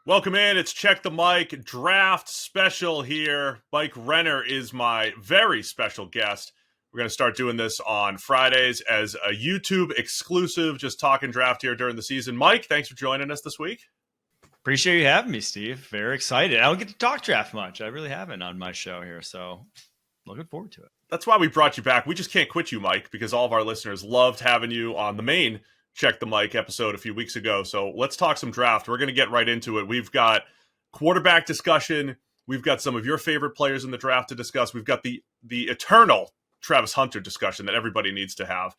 Welcome in. It's Check the Mic draft special here. Mike Renner is my very special guest. We're going to start doing this on Fridays as a YouTube exclusive, just talking draft here during the season. Mike, thanks for joining us this week. Appreciate you having me, Steve. Very excited. I don't get to talk draft much. I really haven't on my show here, so looking forward to it. That's why we brought you back. We just can't quit you, Mike, because all of our listeners loved having you on the main Check the Mic episode a few weeks ago. So let's talk some draft. We're going to get right into it. We've got quarterback discussion. We've got some of your favorite players in the draft to discuss. We've got the eternal Travis Hunter discussion that everybody needs to have.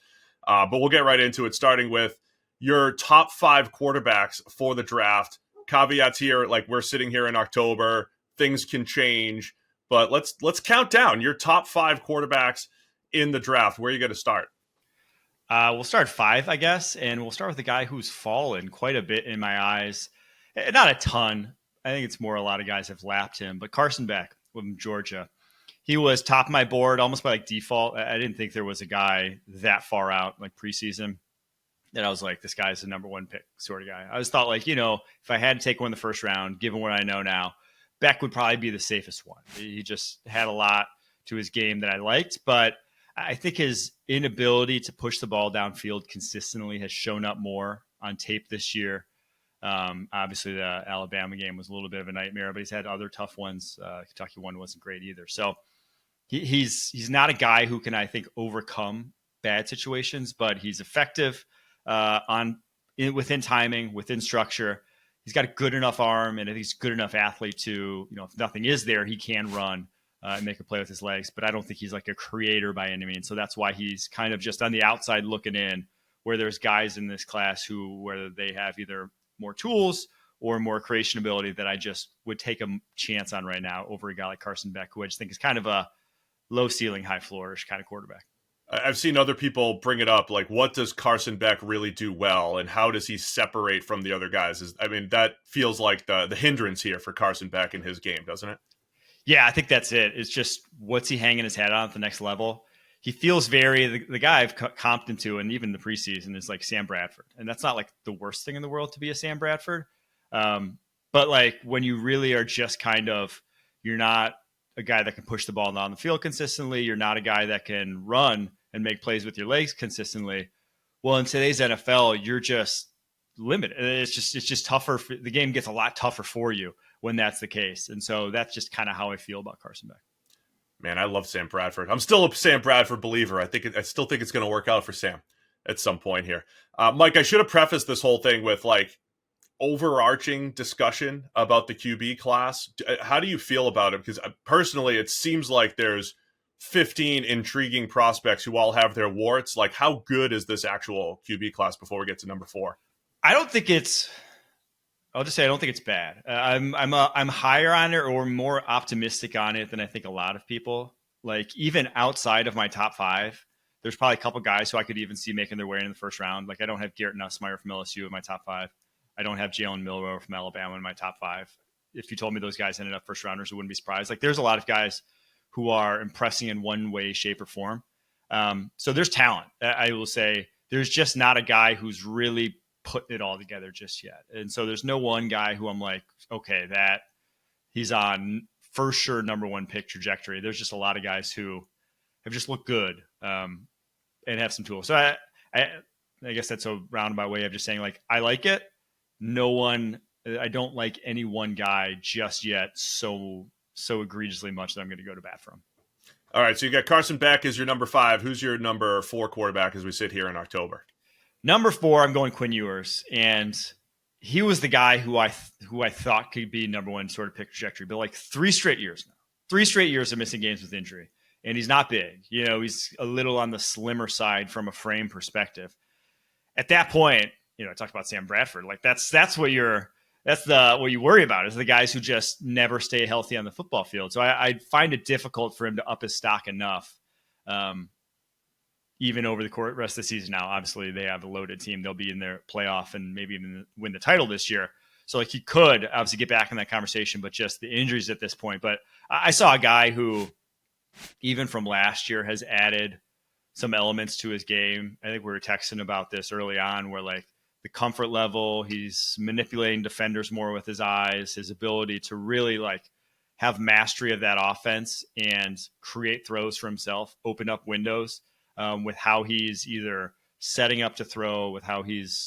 But we'll get right into it, starting with your top 5 quarterbacks for the draft. Caveats here, like we're sitting here in October, things can change, but let's count down your top 5 quarterbacks in the draft. Where are you going to start? We'll start 5, I guess, and we'll start with the guy who's fallen quite a bit in my eyes. Not a ton. I think it's more a lot of guys have lapped him, but Carson Beck from Georgia. He was top of my board almost by default. I didn't think there was a guy that far out preseason that I was like, this guy's the number 1 pick sort of guy. I just thought if I had to take one in the first round, given what I know now, Beck would probably be the safest one. He just had a lot to his game that I liked, but I think his inability to push the ball downfield consistently has shown up more on tape this year. Obviously, the Alabama game was a little bit of a nightmare, but he's had other tough ones. Kentucky one wasn't great either. So he's not a guy who can, I think, overcome bad situations, but he's effective within timing, within structure. He's got a good enough arm, and I think he's a good enough athlete to, if nothing is there, he can run and make a play with his legs. But I don't think he's like a creator by any means. So that's why he's kind of just on the outside looking in, where there's guys in this class who, whether they have either more tools or more creation ability, that I just would take a chance on right now over a guy like Carson Beck, who I just think is kind of a low ceiling, high floorish kind of quarterback. I've seen other people bring it up, like, what does Carson Beck really do well, and how does he separate from the other guys? That feels like the hindrance here for Carson Beck in his game, doesn't it? Yeah, I think that's it. It's just, what's he hanging his hat on at the next level? He feels very, the guy I've comped him to, and even the preseason, is like Sam Bradford. And that's not like the worst thing in the world to be a Sam Bradford. But like when you really are just you're not a guy that can push the ball down the field consistently. You're not a guy that can run and make plays with your legs consistently. Well, in today's NFL, you're just limited. It's just tougher. The game gets a lot tougher for you when that's the case. And so that's just kind of how I feel about Carson Beck. Man, I love Sam Bradford. I'm still a Sam Bradford believer. I still think it's going to work out for Sam at some point here. Mike, I should have prefaced this whole thing with overarching discussion about the QB class. How do you feel about it? Because personally, it seems like there's 15 intriguing prospects who all have their warts. Like, how good is this actual QB class before we get to number 4? I'll just say I don't think it's bad. I'm higher on it, or more optimistic on it, than I think a lot of people. Like, even outside of my top 5, there's probably a couple guys who I could even see making their way in the first round. Like, I don't have Garrett Nussmeier from LSU in my top 5. I don't have Jalen Milroe from Alabama in my top 5. If you told me those guys ended up first rounders, I wouldn't be surprised. Like, there's a lot of guys who are impressing in one way, shape, or form. So there's talent. I will say there's just not a guy who's really putting it all together just yet. And so there's no one guy who I'm like, okay, that he's on for sure number 1 pick trajectory. There's just a lot of guys who have just looked good and have some tools. So I guess that's a roundabout way of just saying, like, I like it. I don't like any one guy just yet so egregiously much that I'm going to go to bat for him. All right, so you got Carson Beck as your number 5. Who's your number 4 quarterback as we sit here in October? Number 4, I'm going Quinn Ewers, and he was the guy who I thought could be number 1 sort of pick trajectory, but like 3 straight years now. 3 straight years of missing games with injury, and he's not big. He's a little on the slimmer side from a frame perspective. At that point, I talked about Sam Bradford. Like, that's what you worry about, is the guys who just never stay healthy on the football field. So I find it difficult for him to up his stock enough. Even over the rest of the season. Now, obviously, they have a loaded team. They'll be in their playoff and maybe even win the title this year. So, he could obviously get back in that conversation, but just the injuries at this point. But I saw a guy who, even from last year, has added some elements to his game. I think we were texting about this early on, where the comfort level. He's manipulating defenders more with his eyes, his ability to really like have mastery of that offense and create throws for himself, open up windows with how he's either setting up to throw, with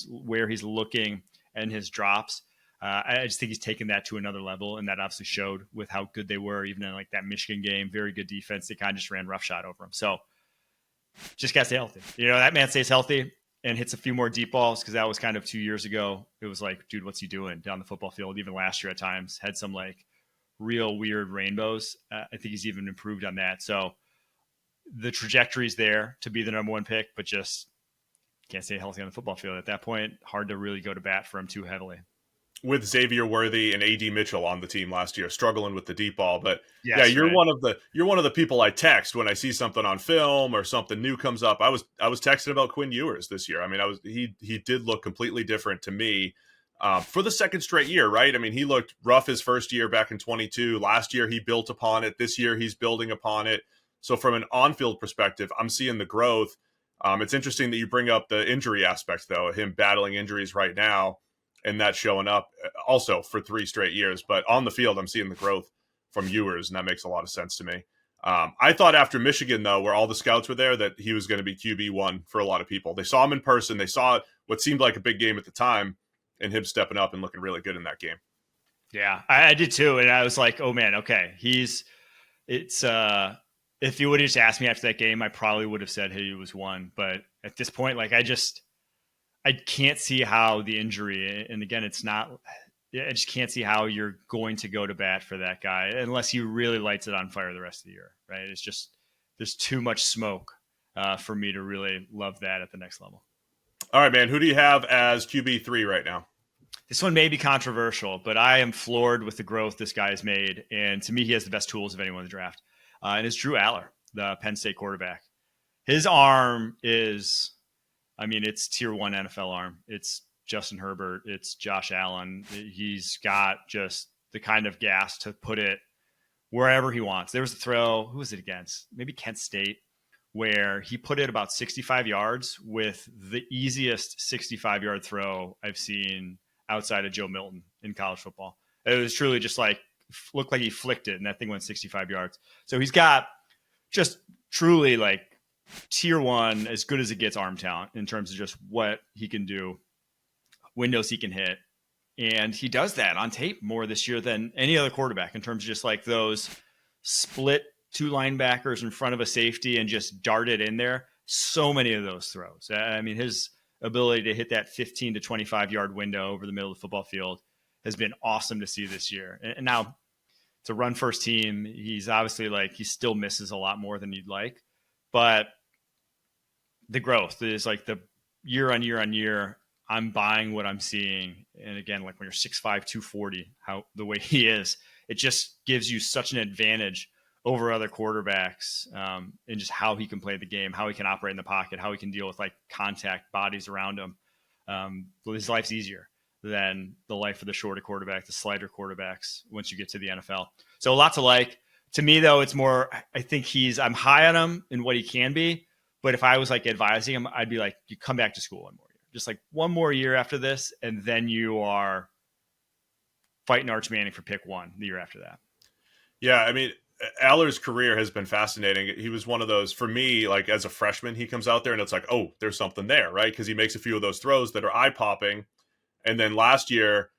where he's looking and his drops. I just think he's taken that to another level, and that obviously showed with how good they were, even in like that Michigan game. Very good defense. They kind of just ran roughshod over him. So just got to stay healthy. That man stays healthy and hits a few more deep balls, because that was kind of 2 years ago. It was like, dude, what's he doing down the football field? Even last year at times had some like real weird rainbows. I think he's even improved on that. So the trajectory's there to be the number one pick, but just can't stay healthy on the football field at that point. Hard to really go to bat for him too heavily. With Xavier Worthy and AD Mitchell on the team last year, struggling with the deep ball. But yes, you're right. one of the people I text when I see something on film or something new comes up. I was texting about Quinn Ewers this year. I mean, he did look completely different to me for the second straight year, right? I mean, he looked rough his first year back in 22. Last year he built upon it. This year he's building upon it. So from an on-field perspective, I'm seeing the growth. It's interesting that you bring up the injury aspect, though, him battling injuries right now. And that's showing up also for 3 straight years. But on the field, I'm seeing the growth from Ewers, and that makes a lot of sense to me. I thought after Michigan, though, where all the scouts were there, that he was going to be QB1 for a lot of people. They saw him in person. They saw what seemed like a big game at the time, and him stepping up and looking really good in that game. Yeah, I did too. And I was like, oh, man, okay. If you would have just asked me after that game, I probably would have said, hey, he was one. But at this point, like I can't see how the injury, and again, I just can't see how you're going to go to bat for that guy unless he really lights it on fire the rest of the year, right? It's just, there's too much smoke for me to really love that at the next level. All right, man. Who do you have as QB3 right now? This one may be controversial, but I am floored with the growth this guy has made. And to me, he has the best tools of anyone in the draft. And it's Drew Allar, the Penn State quarterback. His arm is, it's tier 1 NFL arm. It's Justin Herbert. It's Josh Allen. He's got just the kind of gas to put it wherever he wants. There was a throw. Who was it against? Maybe Kent State, where he put it about 65 yards with the easiest 65-yard throw I've seen outside of Joe Milton in college football. It was truly just like, looked like he flicked it, and that thing went 65 yards. So he's got just truly like tier 1, as good as it gets arm talent in terms of just what he can do, windows he can hit. And he does that on tape more this year than any other quarterback in terms of just like those split 2 linebackers in front of a safety and just dart it in there. So many of those throws. His ability to hit that 15 to 25 yard window over the middle of the football field has been awesome to see this year. And now it's a run first team. He's obviously he still misses a lot more than you'd like, but the growth is like the year on year on year. I'm buying what I'm seeing. And again, like when you're 6'5", 240, the way he is, it just gives you such an advantage over other quarterbacks in just how he can play the game, how he can operate in the pocket, how he can deal with like contact bodies around him. His life's easier than the life of the shorter quarterback, the slider quarterbacks once you get to the NFL. So lots of like. To me, though, it's more, I think I'm high on him in what he can be. But if I was like advising him, I'd be like, you come back to school one more year. Just like one more year after this, and then you are fighting Arch Manning for pick 1 the year after that. Yeah, Allar's career has been fascinating. He was one of those, for me, like as a freshman, he comes out there and it's like, oh, there's something there, right? Because he makes a few of those throws that are eye-popping. And then last year,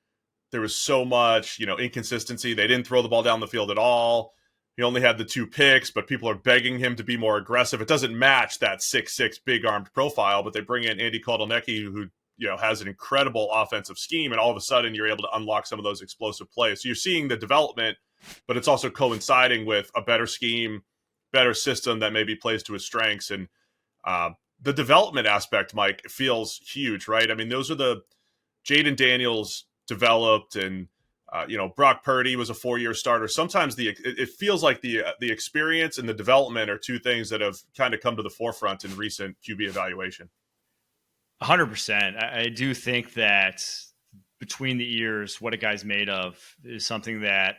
there was so much, inconsistency. They didn't throw the ball down the field at all. He only had the 2 picks, but people are begging him to be more aggressive. It doesn't match that 6'6" big-armed profile, but they bring in Andy Kotelnicki, who has an incredible offensive scheme, and all of a sudden you're able to unlock some of those explosive plays. So you're seeing the development, but it's also coinciding with a better scheme, better system that maybe plays to his strengths. And the development aspect, Mike, feels huge, right? Those are the Jaden Daniels developed, and Brock Purdy was a 4-year starter. Sometimes it feels like the experience and the development are 2 things that have kind of come to the forefront in recent QB evaluation. 100%. I do think that between the ears, what a guy's made of is something that,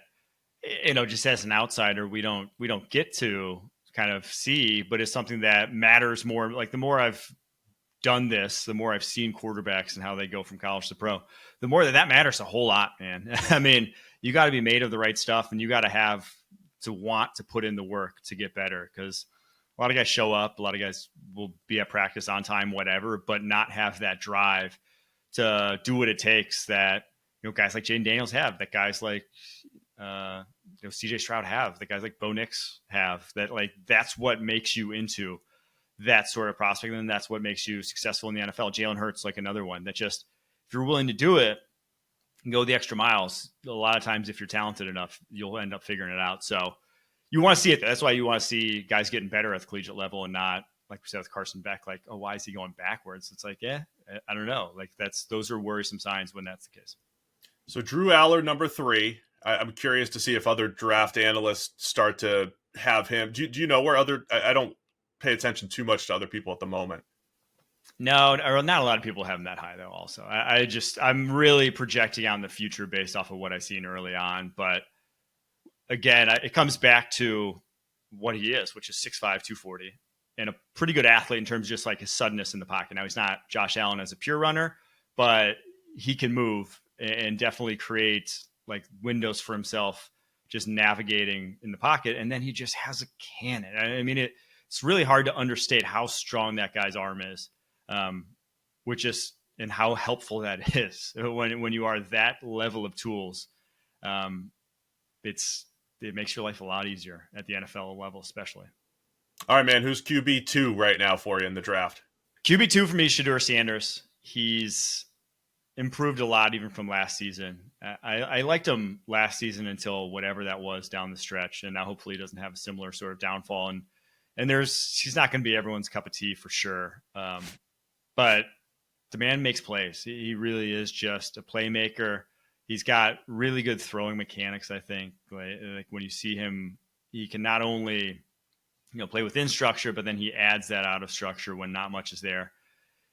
just as an outsider, we don't get to kind of see, but it's something that matters more. Like the more I've done this, the more I've seen quarterbacks and how they go from college to pro, the more that matters a whole lot, man. I mean, you got to be made of the right stuff, and you got to have to want to put in the work to get better, because a lot of guys show up, a lot of guys will be at practice on time, whatever, but not have that drive to do what it takes that, guys like Jaden Daniels have, that guys like, CJ Stroud have, that guys like Bo Nix have, that like, that's what makes you into that sort of prospect. And that's what makes you successful in the NFL. Jalen Hurts, like another one that just, if you're willing to do it and go the extra miles, a lot of times, if you're talented enough, you'll end up figuring it out. So you want to see it. That's why you want to see guys getting better at the collegiate level, and not, like we said with Carson Beck, like, oh, why is he going backwards? It's like, I don't know. Like, those are worrisome signs when that's the case. So Drew Allar, number 3. I'm curious to see if other draft analysts start to have him. Do you know where other? I don't pay attention too much to other people at the moment. No, not a lot of people have him that high though. Also, I'm really projecting on the future based off of what I've seen early on. But again, it comes back to what he is, which is 6'5", 240, and a pretty good athlete in terms of just like his suddenness in the pocket. Now, he's not Josh Allen as a pure runner, but he can move and definitely create like windows for himself just navigating in the pocket. And then he just has a cannon. I mean, it's really hard to understate how strong that guy's arm is, and how helpful that is when you are that level of tools. It makes your life a lot easier at the NFL level, especially. All right, man. Who's QB2 right now for you in the draft? QB2 for me, Shedeur Sanders. He's improved a lot even from last season. I liked him last season until whatever that was down the stretch, and now hopefully he doesn't have a similar sort of downfall. And he's not going to be everyone's cup of tea for sure. But the man makes plays. He really is just a playmaker. He's got really good throwing mechanics, I think. Like when you see him, he can not only play within structure, but then he adds that out of structure when not much is there.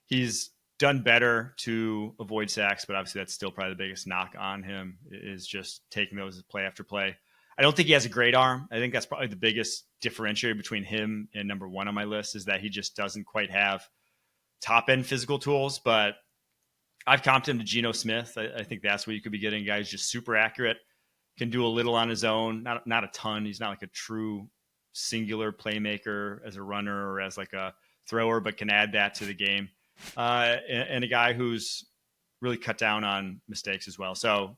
He's done better to avoid sacks, but obviously that's still probably the biggest knock on him, is just taking those play after play. I don't think he has a great arm. I think that's probably the biggest differentiator between him and number 1 on my list, is that he just doesn't quite have top end physical tools. But I've comped him to Geno Smith. I think that's what you could be getting. Guys just super accurate, can do a little on his own, not a ton. He's not like a true singular playmaker as a runner or as like a thrower, but can add that to the game. And a guy who's really cut down on mistakes as well. So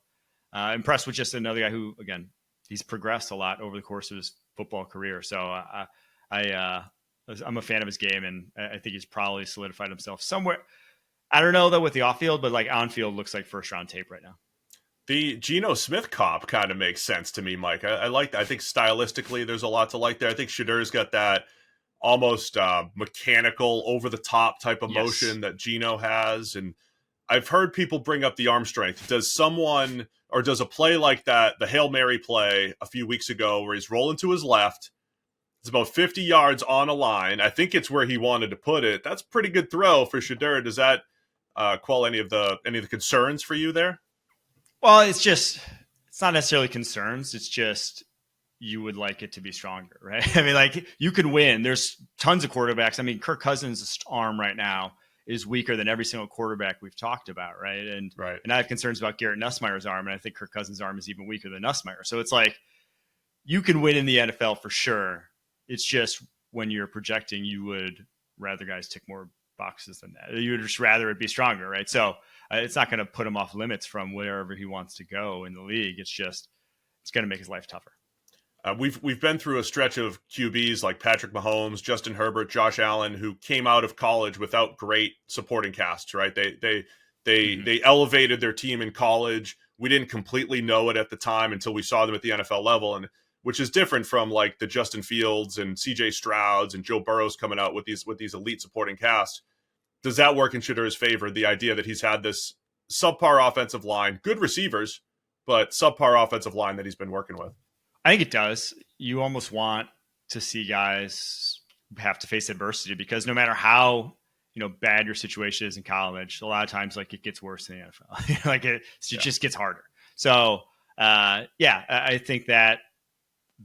impressed with just another guy who, again, he's progressed a lot over the course of his football career. So I'm a fan of his game, and I think he's probably solidified himself somewhere. I don't know though with the off field, but like on field looks like first round tape right now. The Geno Smith comp kind of makes sense to me, Mike. I like that. I think stylistically there's a lot to like there. I think Shedeur's got that almost mechanical, over-the-top type of motion that Geno has. And I've heard people bring up the arm strength. Does a play like that, the Hail Mary play a few weeks ago where he's rolling to his left, it's about 50 yards on a line. I think it's where he wanted to put it. That's a pretty good throw for Shedeur. Does that quell any of the concerns for you there? Well, it's not necessarily concerns. It's just you would like it to be stronger, right? I mean, like, you could win. There's tons of quarterbacks. I mean, Kirk Cousins' arm right now is weaker than every single quarterback we've talked about, right? And I have concerns about Garrett Nussmeier's arm, and I think Kirk Cousins' arm is even weaker than Nussmeier. So it's like, you can win in the NFL for sure. It's just when you're projecting, you would rather guys tick more boxes than that. You would just rather it be stronger, right? So it's not going to put him off limits from wherever he wants to go in the league. It's going to make his life tougher. We've been through a stretch of QBs like Patrick Mahomes, Justin Herbert, Josh Allen, who came out of college without great supporting casts, right? They elevated their team in college. We didn't completely know it at the time until we saw them at the NFL level, and which is different from like the Justin Fields and CJ Strouds and Joe Burrows coming out with these elite supporting casts. Does that work in Shedeur's favor? The idea that he's had this subpar offensive line, good receivers, but subpar offensive line that he's been working with. I think it does. You almost want to see guys have to face adversity, because no matter how bad your situation is in college, a lot of times like it gets worse in the NFL. Like it just gets harder. So I think that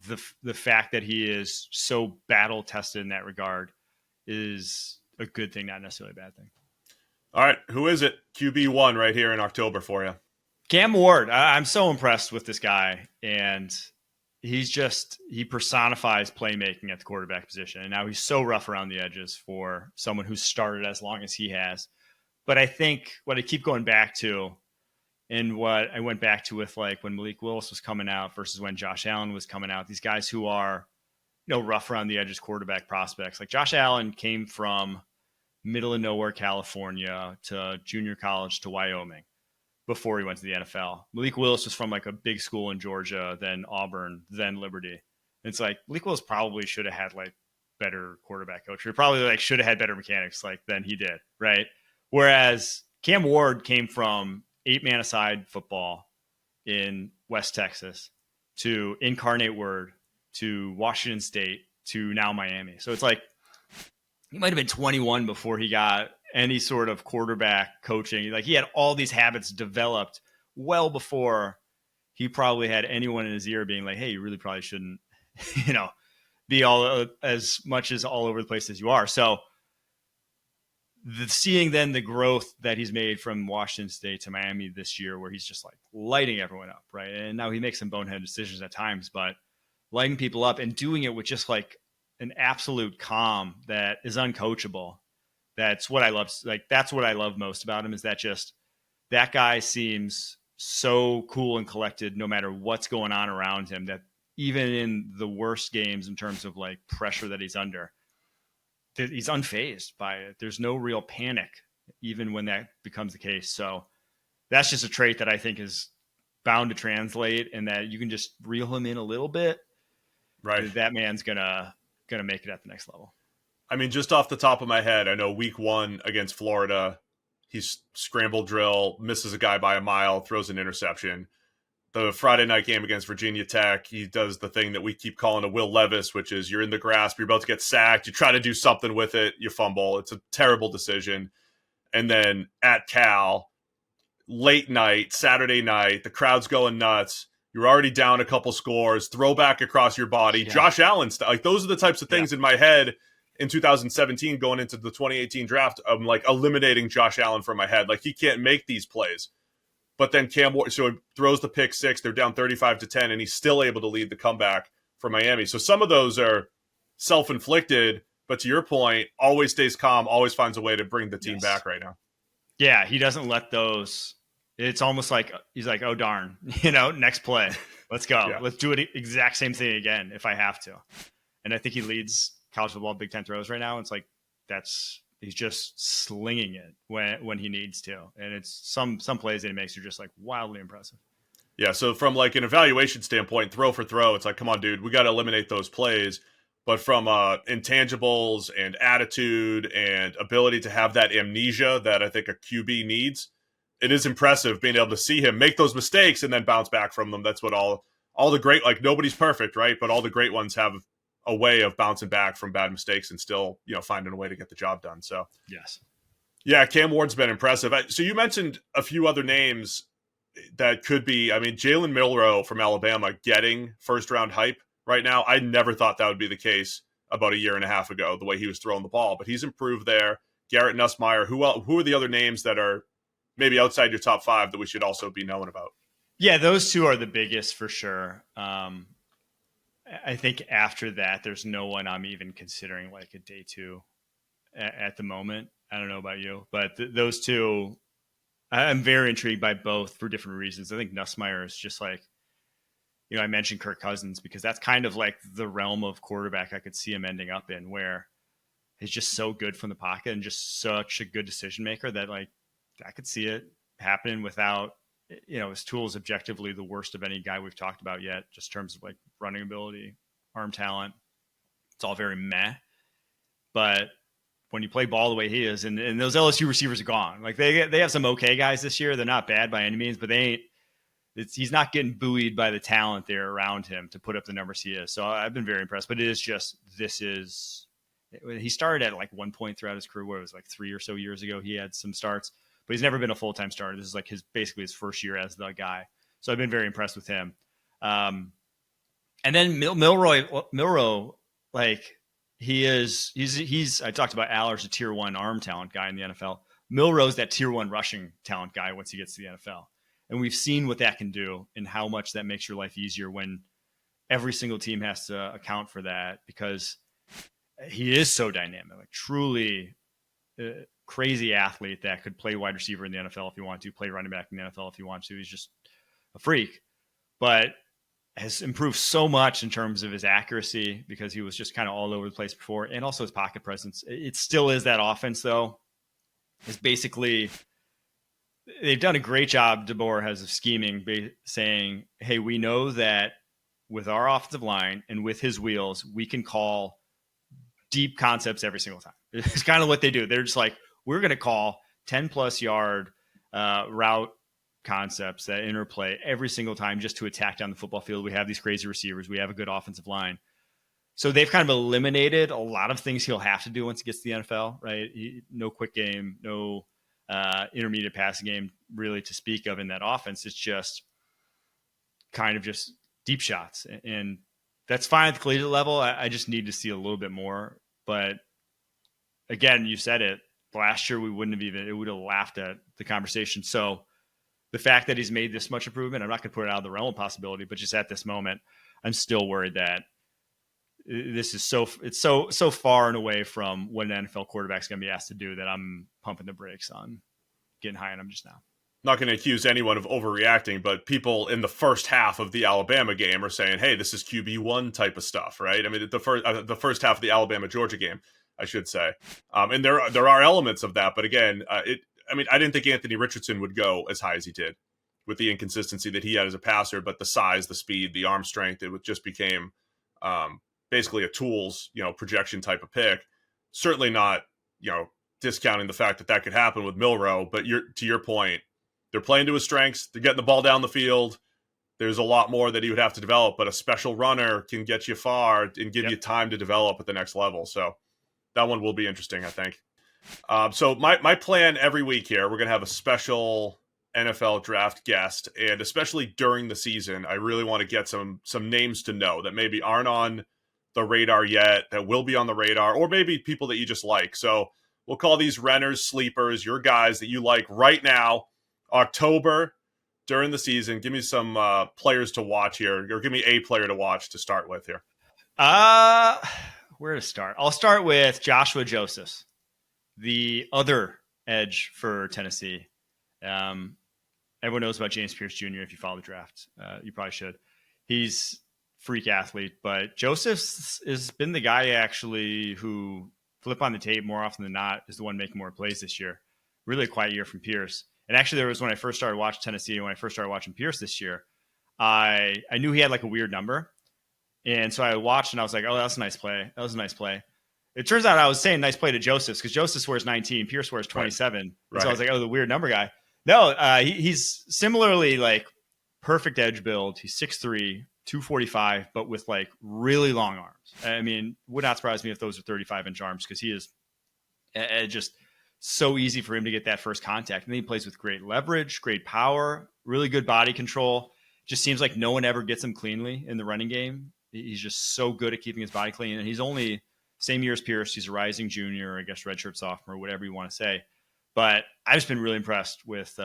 the fact that he is so battle tested in that regard is a good thing, not necessarily a bad thing. All right, who is it? QB1 right here in October for you. Cam Ward. I'm so impressed with this guy, and he personifies playmaking at the quarterback position. And now he's so rough around the edges for someone who's started as long as he has. But I think what I keep going back to, and what I went back to with like when Malik Willis was coming out versus when Josh Allen was coming out, these guys who are, rough around the edges quarterback prospects. Like Josh Allen came from middle of nowhere, California to junior college to Wyoming before he went to the NFL. Malik Willis was from like a big school in Georgia, then Auburn, then Liberty. And it's like Malik Willis probably should have had like better quarterback coach. He probably like should have had better mechanics like than he did, right? Whereas Cam Ward came from 8-man aside football in West Texas to Incarnate Word to Washington State to now Miami. So it's like he might have been 21 before he got any sort of quarterback coaching. Like he had all these habits developed well before he probably had anyone in his ear being like, hey, you really probably shouldn't, be all as much as all over the place as you are. So seeing then the growth that he's made from Washington State to Miami this year, where he's just like lighting everyone up, right? And now he makes some bonehead decisions at times, but lighting people up and doing it with just like an absolute calm that is uncoachable. That's what I love. Like, that's what I love most about him, is that just that guy seems so cool and collected no matter what's going on around him, that even in the worst games in terms of like pressure that he's under, he's unfazed by it. There's no real panic, even when that becomes the case. So that's just a trait that I think is bound to translate, and that you can just reel him in a little bit. Right. That man's gonna make it at the next level. I mean, just off the top of my head, I know week 1 against Florida, he's scramble drill, misses a guy by a mile, throws an interception. The Friday night game against Virginia Tech, he does the thing that we keep calling a Will Levis, which is you're in the grasp, you're about to get sacked, you try to do something with it, you fumble. It's a terrible decision. And then at Cal, late night, Saturday night, the crowd's going nuts. You're already down a couple scores, throw back across your body. Yeah. Josh Allen, like those are the types of things in my head in 2017 going into the 2018 draft. I'm like eliminating Josh Allen from my head. Like he can't make these plays. But then Cam Ward, so he throws the pick 6, they're down 35-10, and he's still able to lead the comeback for Miami. So some of those are self-inflicted, but to your point, always stays calm, always finds a way to bring the team back right now. Yeah, he doesn't let those. It's almost like he's like, oh, darn, next play. Let's go. Yeah. Let's do it exact same thing again if I have to. And I think he leads college football Big Ten throws right now. It's like he's just slinging it when he needs to. And it's some plays that he makes are just like wildly impressive. Yeah, so from like an evaluation standpoint, throw for throw, it's like, come on, dude, we got to eliminate those plays. But from intangibles and attitude and ability to have that amnesia that I think a QB needs, it is impressive being able to see him make those mistakes and then bounce back from them. That's what all the great, like nobody's perfect, right? But all the great ones have a way of bouncing back from bad mistakes and still, finding a way to get the job done. So yes. Yeah, Cam Ward's been impressive. So you mentioned a few other names that could be, Jalen Milroe from Alabama getting first round hype right now. I never thought that would be the case about a year and a half ago, the way he was throwing the ball, but he's improved there. Garrett Nussmeier, who are the other names that are maybe outside your top 5 that we should also be knowing about? Yeah, those two are the biggest for sure. I think after that, there's no one I'm even considering like a day 2 at the moment. I don't know about you, but those two, I'm very intrigued by both for different reasons. I think Nussmeier is just like, I mentioned Kirk Cousins because that's kind of like the realm of quarterback I could see him ending up in, where he's just so good from the pocket and just such a good decision maker that like I could see it happening without, his tools objectively the worst of any guy we've talked about yet, just in terms of like running ability, arm talent. It's all very meh. But when you play ball the way he is, and those LSU receivers are gone. Like they have some okay guys this year. They're not bad by any means, but he's not getting buoyed by the talent there around him to put up the numbers he is. So I've been very impressed. But it is just, he started at like one point throughout his career where it was like 3 or so years ago. He had some starts, but he's never been a full-time starter. This is like basically his first year as the guy. So I've been very impressed with him. And then Milroe, like he's I talked about Allar's a tier 1 arm talent guy in the NFL. Milroe's that tier 1 rushing talent guy once he gets to the NFL. And we've seen what that can do and how much that makes your life easier when every single team has to account for that, because he is so dynamic, like truly crazy athlete that could play wide receiver in the NFL if you want to, play running back in the NFL if you want to. He's just a freak, but has improved so much in terms of his accuracy because he was just kind of all over the place before, and also his pocket presence. It still is that offense, though. It's basically, they've done a great job, DeBoer has, of scheming, saying, hey, we know that with our offensive line and with his wheels, we can call deep concepts every single time. It's kind of what they do. They're just like, we're going to call 10-plus yard route concepts that interplay every single time just to attack down the football field. We have these crazy receivers. We have a good offensive line. So they've kind of eliminated a lot of things he'll have to do once he gets to the NFL, right? No quick game, no intermediate passing game really to speak of in that offense. It's just kind of just deep shots. And that's fine at the collegiate level. I just need to see a little bit more. But again, you said it. Last year, we wouldn't have it would have laughed at the conversation. So the fact that he's made this much improvement, I'm not going to put it out of the realm of possibility, but just at this moment, I'm still worried that this is so far and away from what an NFL quarterback's going to be asked to do that I'm pumping the brakes on getting high on him just now. Not going to accuse anyone of overreacting, but people in the first half of the Alabama game are saying, hey, this is QB1 type of stuff, right? I mean, the first half of the Alabama-Georgia game, I should say. And there are elements of that, but again, I didn't think Anthony Richardson would go as high as he did with the inconsistency that he had as a passer, but the size, the speed, the arm strength, it just became basically a tools, projection type of pick. Certainly not, discounting the fact that could happen with Milroe, but to your point, they're playing to his strengths. They're getting the ball down the field. There's a lot more that he would have to develop, but a special runner can get you far and give you time to develop at the next level. So that one will be interesting, I think. So my plan every week here, we're going to have a special NFL draft guest, and especially during the season, I really want to get some names to know that maybe aren't on the radar yet, that will be on the radar, or maybe people that you just like. So we'll call these Renners, sleepers, your guys that you like right now. October, during the season, give me some players to watch here, or give me a player to watch to start with here. Where to start? I'll start with Joshua Josephs, the other edge for Tennessee. Everyone knows about James Pierce Jr. If you follow the draft, you probably should. He's freak athlete, but Josephs has been the guy actually who, flip on the tape more often than not, is the one making more plays this year. Really a quiet year from Pierce. And actually, there was when I first started watching Tennessee and when I first started watching Pierce this year, I knew he had like a weird number. And so I watched and I was like, oh, that's a nice play. That was a nice play. It turns out I was saying nice play to Josephs because Josephs wears 19, Pierce wears 27. Right. So I was like, oh, the weird number guy. No, he's similarly like perfect edge build. He's 6'3", 245, but with like really long arms. I mean, would not surprise me if those are 35-inch arms because he is just so easy for him to get that first contact. And then he plays with great leverage, great power, really good body control. Just seems like no one ever gets him cleanly in the running game. He's just so good at keeping his body clean. And he's only same year as Pierce. He's a rising junior, I guess redshirt sophomore, whatever you want to say. But I've just been really impressed with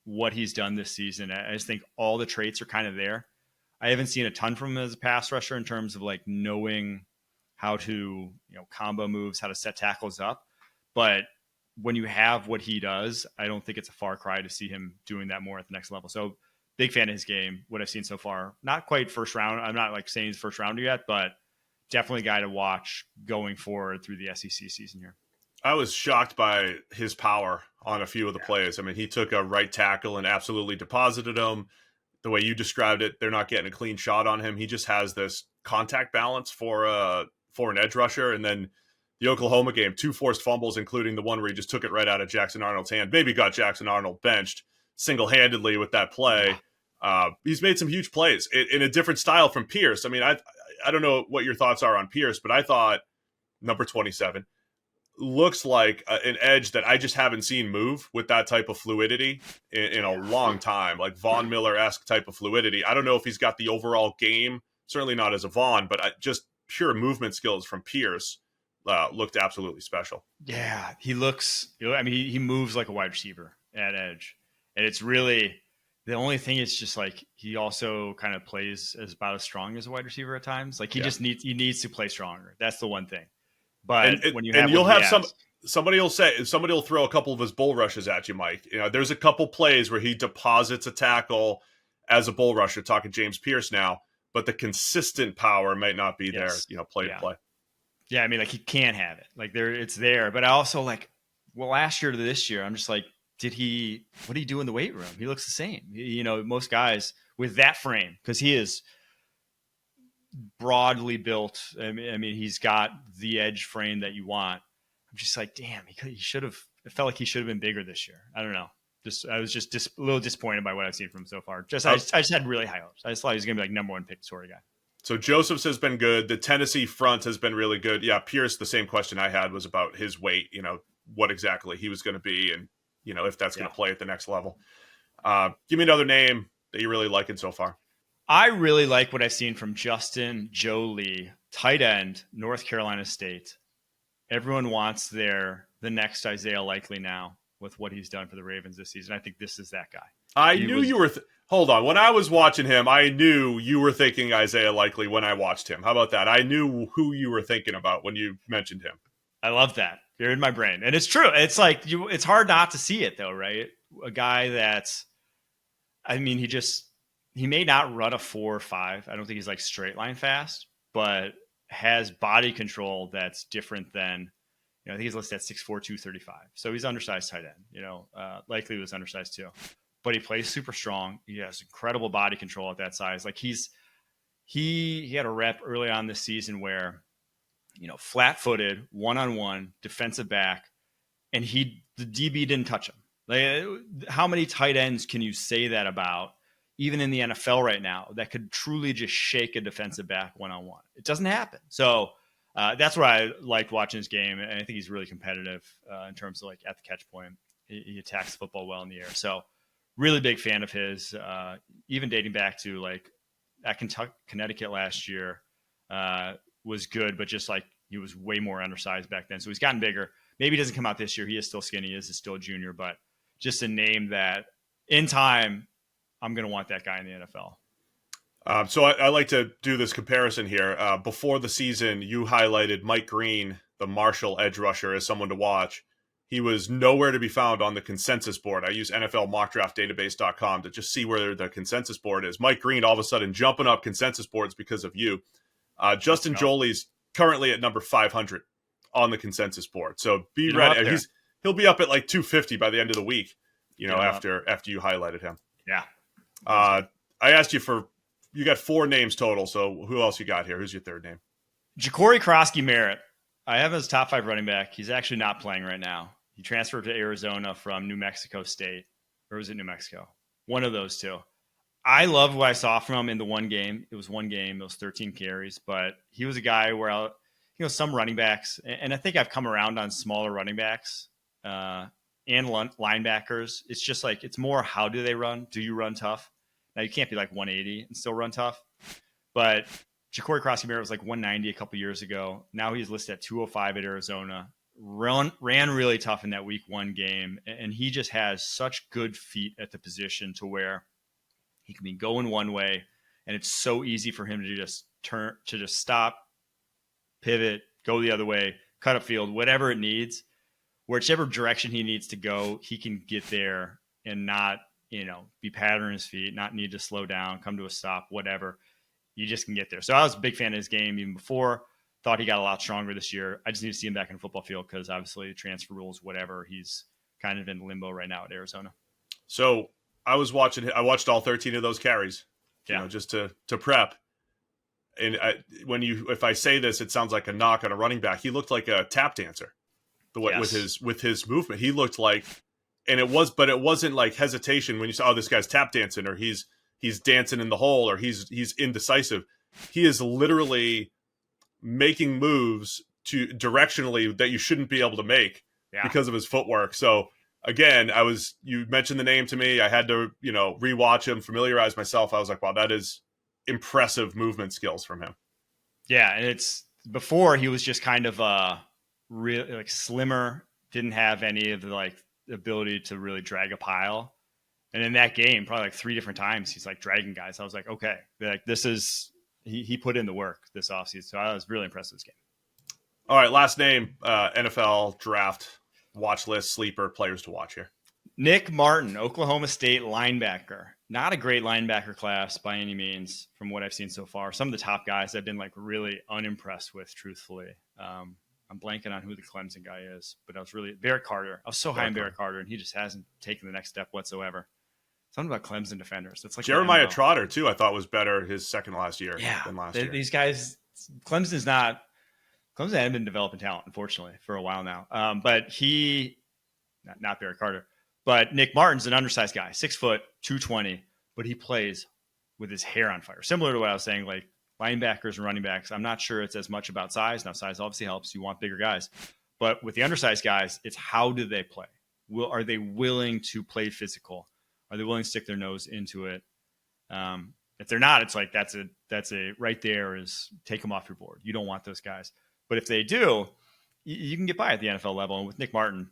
what he's done this season. I just think all the traits are kind of there. I haven't seen a ton from him as a pass rusher in terms of like knowing how to, combo moves, how to set tackles up. But when you have what he does, I don't think it's a far cry to see him doing that more at the next level. So big fan of his game, what I've seen so far. Not quite first round. I'm not like saying he's first rounder yet, but definitely a guy to watch going forward through the SEC season here. I was shocked by his power on a few of the plays. I mean, he took a right tackle and absolutely deposited him. The way you described it, they're not getting a clean shot on him. He just has this contact balance for an edge rusher. And then the Oklahoma game, 2 forced fumbles, including the one where he just took it right out of Jackson Arnold's hand. Maybe got Jackson Arnold benched single-handedly with that play. He's made some huge plays in a different style from Pierce. I mean, I don't know what your thoughts are on Pierce, but I thought number 27 looks like an edge that I just haven't seen move with that type of fluidity in a long time, like Von Miller-esque type of fluidity. I don't know if he's got the overall game, certainly not as a Von, but just pure movement skills from Pierce looked absolutely special. Yeah, he looks. I mean, he moves like a wide receiver at edge, and it's really the only thing is just like he also kind of plays as about as strong as a wide receiver at times. Like he needs to play stronger. That's the one thing. But when you have you'll have somebody will throw a couple of his bull rushes at you, Mike. There's a couple plays where he deposits a tackle as a bull rusher. Talking James Pierce now, but the consistent power might not be there. Play to play. Yeah, I mean, like he can't have it. Like it's there. But I also last year to this year, I'm just like, what did he do in the weight room? He looks the same. Most guys with that frame, because he is broadly built. I mean, he's got the edge frame that you want. I'm just like, damn, he should have. It felt like he should have been bigger this year. I don't know. I was just a little disappointed by what I've seen from him so far. I just had really high hopes. I just thought he was going to be like number one pick sort of guy. So Josephs has been good. The Tennessee front has been really good. Yeah, Pierce, the same question I had was about his weight, what exactly he was going to be and, if that's going to play at the next level. Give me another name that you really liking so far. I really like what I've seen from Justin Jolie, tight end, North Carolina State. Everyone wants the next Isaiah Likely now with what he's done for the Ravens this season. I think this is that guy. I knew you were hold on. When I was watching him, I knew you were thinking Isaiah Likely when I watched him. How about that? I knew who you were thinking about when you mentioned him. I love that. You're in my brain. And it's true. It's like it's hard not to see it though, right? A guy that's, I mean, he may not run a 4 or 5. I don't think he's like straight line fast, but has body control that's different than, I think he's listed at 6'4", 235. So he's undersized tight end, Likely was undersized too. But he plays super strong. He has incredible body control at that size. Like he had a rep early on this season where, flat-footed, one-on-one, defensive back, and the DB didn't touch him. Like, how many tight ends can you say that about, even in the NFL right now, that could truly just shake a defensive back one-on-one? It doesn't happen. So that's why I liked watching his game, and I think he's really competitive in terms of like at the catch point. He attacks the football well in the air. So really big fan of his, even dating back to like at Connecticut last year was good, but just like he was way more undersized back then. So he's gotten bigger. Maybe he doesn't come out this year. He is still skinny. He is still a junior, but just a name that in time, I'm going to want that guy in the NFL. So I like to do this comparison here. Before the season, you highlighted Mike Green, the Marshall edge rusher, as someone to watch. He was nowhere to be found on the consensus board. I use NFLmockdraftdatabase.com to just see where the consensus board is. Mike Green all of a sudden jumping up consensus boards because of you. Justin Jolie's currently at number 500 on the consensus board. So be ready. He'll be up at like 250 by the end of the week, after you highlighted him. Yeah. I asked you got 4 names total. So who else you got here? Who's your third name? Ja'Cory Krosky-Merritt. I have his top 5 running back. He's actually not playing right now. He transferred to Arizona from New Mexico State. Or was it New Mexico? One of those two. I loved what I saw from him in the one game. It was one game. It was 13 carries. But he was a guy where, some running backs, and I think I've come around on smaller running backs and linebackers. It's just like, it's more how do they run? Do you run tough? Now, you can't be like 180 and still run tough. But Ja'Cory Krosky-Merritt was like 190 a couple years ago. Now he's listed at 205 at Arizona. Ran really tough in that week 1 game. And he just has such good feet at the position to where he can be going one way. And it's so easy for him to just stop, pivot, go the other way, cut a field, whatever it needs. Whichever direction he needs to go, he can get there and not, be patterning his feet, not need to slow down, come to a stop, whatever. You just can get there. So I was a big fan of his game even before. Thought he got a lot stronger this year. I just need to see him back in the football field because obviously transfer rules, whatever. He's kind of in limbo right now at Arizona. So I watched all 13 of those carries, just to prep. And if I say this, it sounds like a knock on a running back. He looked like a tap dancer with his movement. He looked like, and it wasn't like hesitation when you saw, this guy's tap dancing or he's dancing in the hole or he's indecisive. He is literally making moves to directionally that you shouldn't be able to make because of his footwork. So again, you mentioned the name to me. I had to, rewatch him, familiarize myself. I was like, wow, that is impressive movement skills from him. Yeah. And it's before he was just kind of really like slimmer, didn't have any of the like ability to really drag a pile. And in that game, probably like 3 different times, he's like dragging guys. I was like, okay, like this is he put in the work this offseason. So I was really impressed with this game. All right, last name, NFL draft watch list, sleeper, players to watch here. Nick Martin, Oklahoma State linebacker. Not a great linebacker class by any means from what I've seen so far. Some of the top guys I've been like really unimpressed with, truthfully. I'm blanking on who the Clemson guy is, but I was really Barrett Carter. I was so high on Barrett Carter, and he just hasn't taken the next step whatsoever. Something about Clemson defenders. It's like Jeremiah Trotter too. I thought was better his second last year than last year. These guys, Clemson hadn't been developing talent, unfortunately, for a while now. But not Barrett Carter, but Nick Martin's an undersized guy, 6 foot, 220, but he plays with his hair on fire. Similar to what I was saying, like linebackers and running backs. I'm not sure it's as much about size. Now, size obviously helps. You want bigger guys. But with the undersized guys, it's how do they play? Are they willing to play physical? Are they willing to stick their nose into it? If they're not, it's like that's a right there is take them off your board. You don't want those guys. But if they do, you can get by at the NFL level. And with Nick Martin,